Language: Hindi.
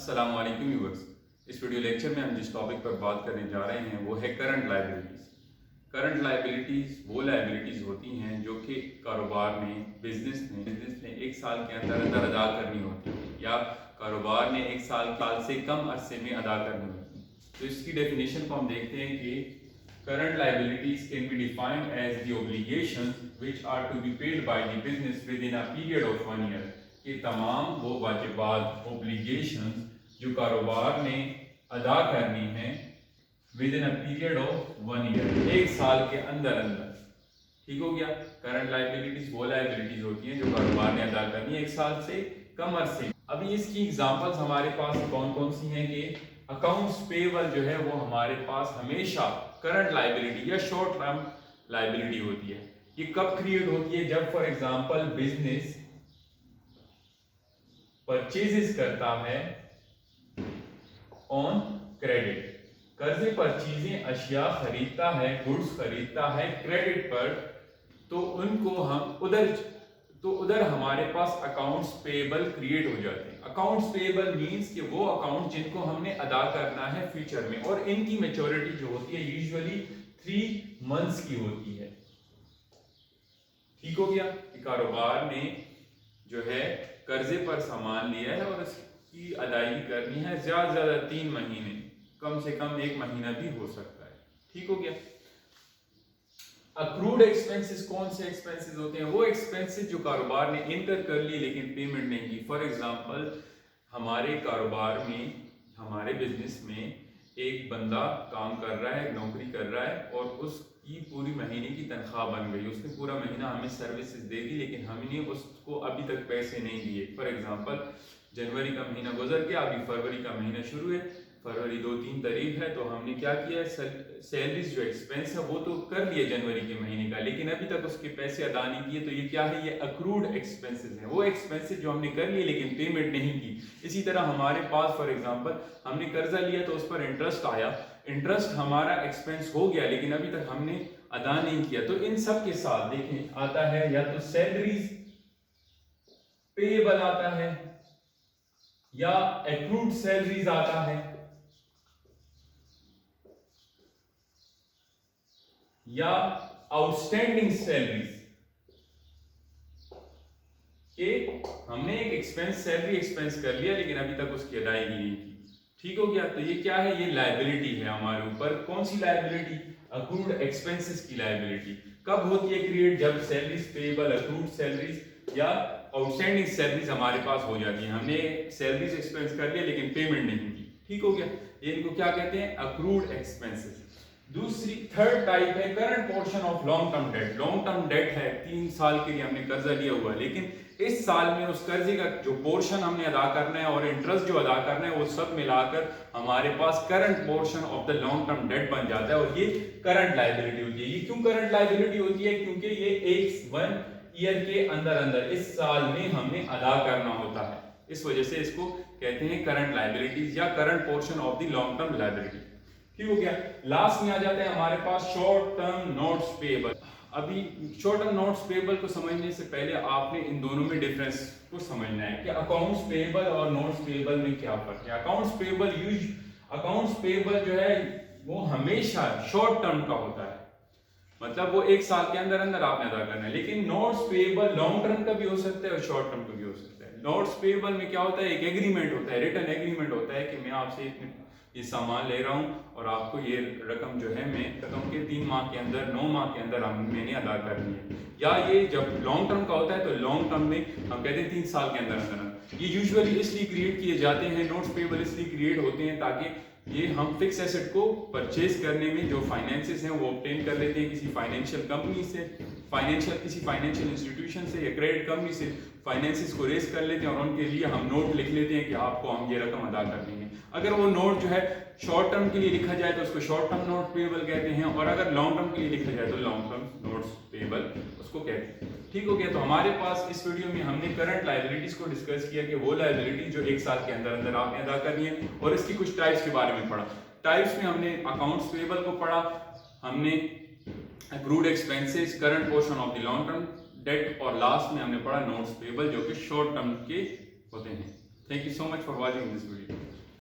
अस्सलाम वालेकुम व्यूअर्स। इस वीडियो लेक्चर में हम जिस टॉपिक पर बात करने जा रहे हैं वो है करंट लायबिलिटीज़। करंट लायबिलिटीज़ वो लायबिलिटीज़ होती हैं जो कि कारोबार ने बिजनेस ने एक साल के अंदर अंदर अदा करनी होती है या कारोबार ने एक साल से कम अरसे में अदा करनी होती है। तो इसकी डेफिनेशन को हम देखते हैं कि current liabilities can be defined as the obligations which are to be paid by the business within a period of 1 year। कि तमाम वो वाजिबात obligations जो कारोबार ने अदा करनी है within a period of 1 year, एक साल के अंदर अंदर। ठीक हो गया। करंट लाइबिलिटीज वो लाइबिलिटीज होती हैं जो कारोबार ने अदा करनी है एक साल से कम अरसे। अभी इसकी एग्जांपल्स हमारे पास कौन कौन सी हैं कि अकाउंट्स पेबल जो है वो हमारे पास हमेशा करंट लाइबिलिटी या शॉर्ट टर्म लाइबिलिटी होती है। ये कब क्रिएट होती है? जब फॉर एग्जांपल बिजनेस परचेजेस करता है ऑन क्रेडिट, कर्जे पर चीजें अशिया खरीदता है, गुड्स खरीदता है क्रेडिट पर, तो उनको हम उधर हमारे पास अकाउंट्स पेएबल क्रिएट हो जाते हैं। अकाउंट्स पेएबल मींस कि वो अकाउंट जिनको हमने अदा करना है फ्यूचर में, और इनकी मैच्योरिटी जो होती है यूजुअली 3 मंथ्स की होती है। ठीक हो गया कि कारोबार ने जो है कर्जे पर सामान लिया है और उसकी अदायगी करनी है ज्यादा से ज्यादा 3 महीने, कम से कम 1 महीना भी हो सकता है। ठीक हो गया। अक्रूड एक्सपेंसेस कौन से एक्सपेंसेस होते हैं? वो एक्सपेंसेस जो कारोबार ने इनकर कर लिए लेकिन पेमेंट नहीं की। फॉर एग्जांपल हमारे कारोबार में, हमारे बिजनेस में एक बंदा काम कर रहा है, नौकरी कर रहा है और उसकी पूरी महीने की तनख्वाह बन गई, उसने पूरा महीना हमें सर्विसेज दे दी लेकिन हमने उसको अभी तक पैसे नहीं दिए। फॉर एग्जांपल जनवरी का महीना गुजर गया, अभी फरवरी का महीना शुरू है, फरवरी 2-3 तारीख है, तो हमने क्या किया है, सैलरीज जो एक्सपेंस है वो तो कर लिया जनवरी के महीने का, लेकिन अभी तक उसके पैसे अदा नहीं किए। तो ये क्या है? ये अक्रूड एक्सपेंसेस हैं, वो एक्सपेंसेस जो हमने कर लिए लेकिन पेमेंट नहीं की। इसी तरह हमारे पास फॉर एग्जांपल हमने कर्जा लिया तो उस पर इंटरेस्ट आया, इंटरेस्ट हमारा एक्सपेंस हो गया लेकिन अभी तक हमने अदा नहीं किया। तो इन सब के साथ देखें आता है या तो सैलरीज पेएबल आता है या एक्रूड सैलरीज आता है या आउटस्टैंडिंग सैलरीज के हमने एक एक्सपेंस सैलरी एक्सपेंस कर लिया लेकिन अभी तक उसकी अदायगी नहीं की। ठीक हो गया। तो ये क्या है? ये लायबिलिटी है हमारे ऊपर। कौन सी लायबिलिटी? अक्रूड एक्सपेंसेस की लायबिलिटी। कब होती है क्रिएट? जब सैलरीज पेएबल, अक्रूड सैलरीज या आउटस्टैंडिंग सैलरीज हमारे पास हो जाती है। हमने सैलरीज एक्सपेंस कर लिया लेकिन पेमेंट नहीं की। ठीक हो गया। ये इनको क्या कहते हैं? Accrued expenses. दूसरी थर्ड टाइप है current portion of long term date. Long term date है, 3 साल के लिए हमने कर्जा लिया हुआ है लेकिन इस साल में उस कर्जे का जो पोर्शन हमने अदा करना है और इंटरेस्ट जो अदा करना है वो सब मिलाकर हमारे पास current portion of the long term debt बन जाता है और ये करंट लायबिलिटी होती है। ये क्यों करंट लायबिलिटी होती है? क्योंकि ये 1 ईयर के अंदर अंदर, इस साल में हमने अदा करना होता है, इस वजह से इसको कहते हैं करंट लायबिलिटीज या current portion of the long term liability. ठीक हो गया। लास्ट में आ जाते हैं हमारे पास शॉर्ट टर्म नोट्स पेएबल। अभी शॉर्ट टर्म नोट्स पेएबल को समझने से पहले आपने इन दोनों में डिफरेंस को समझना है कि अकाउंट्स पेएबल और नोट्स पेएबल में क्या फर्क है। अकाउंट्स पेएबल जो है वो हमेशा शॉर्ट टर्म का होता है, मतलब वो 1 साल के अंदर अंदर आपने अदा करना है। लेकिन नोट्स पेएबल लॉन्ग टर्म का भी हो सकता है और शॉर्ट टर्म का भी हो सकता है। नोट्स पेएबल में क्या होता है? एक एग्रीमेंट होता है, रिटन एग्रीमेंट होता है कि मैं आपसे ये सामान ले रहा हूँ और आपको ये रकम जो है मैं रकम के 3 माह के अंदर, 9 माह के अंदर मैंने अदा करनी है। या ये जब लॉन्ग टर्म का होता है तो लॉन्ग टर्म में हम कहते हैं 3 साल के अंदर अंदर। ये यूजुअली इसलिए क्रिएट किए जाते हैं, नोट्स पेएबल इसलिए क्रिएट होते हैं ताकि ये हम फिक्स एसेट को परचेज करने में जो फाइनेंसेस हैं वो ऑब्टेन कर लेते हैं किसी फाइनेंशियल कंपनी से, किसी फाइनेंशियल इंस्टीट्यूशन से या क्रेडिट कंपनी से फाइनेंसेस को रेस कर लेते हैं और उनके लिए हम नोट लिख लेते हैं कि आपको हम ये रकम अदा कर देंगे। अगर वो नोट जो है शॉर्ट टर्म के लिए लिखा जाए तो उसको शॉर्ट टर्म नोट पेएबल कहते हैं और अगर लॉन्ग टर्म के लिए लिखा जाए तो लॉन्ग टर्म नोट्स पेएबल उसको कहते हैं। ठीक हो गया। तो हमारे पास इस वीडियो में हमने करंट लायबिलिटीज को डिस्कस किया कि वो लायबिलिटी जो 1 साल के अंदर अंदर आपने अदा करनी है, और इसकी कुछ टाइप्स के बारे में पढ़ा। टाइप्स में हमने अकाउंट्स पेएबल को पढ़ा, हमने accrued expenses, current portion of the long term date और लास्ट में हमने पढ़ा नोट्स पेएबल जो कि शॉर्ट टर्म के होते हैं। Thank you so much for watching this video.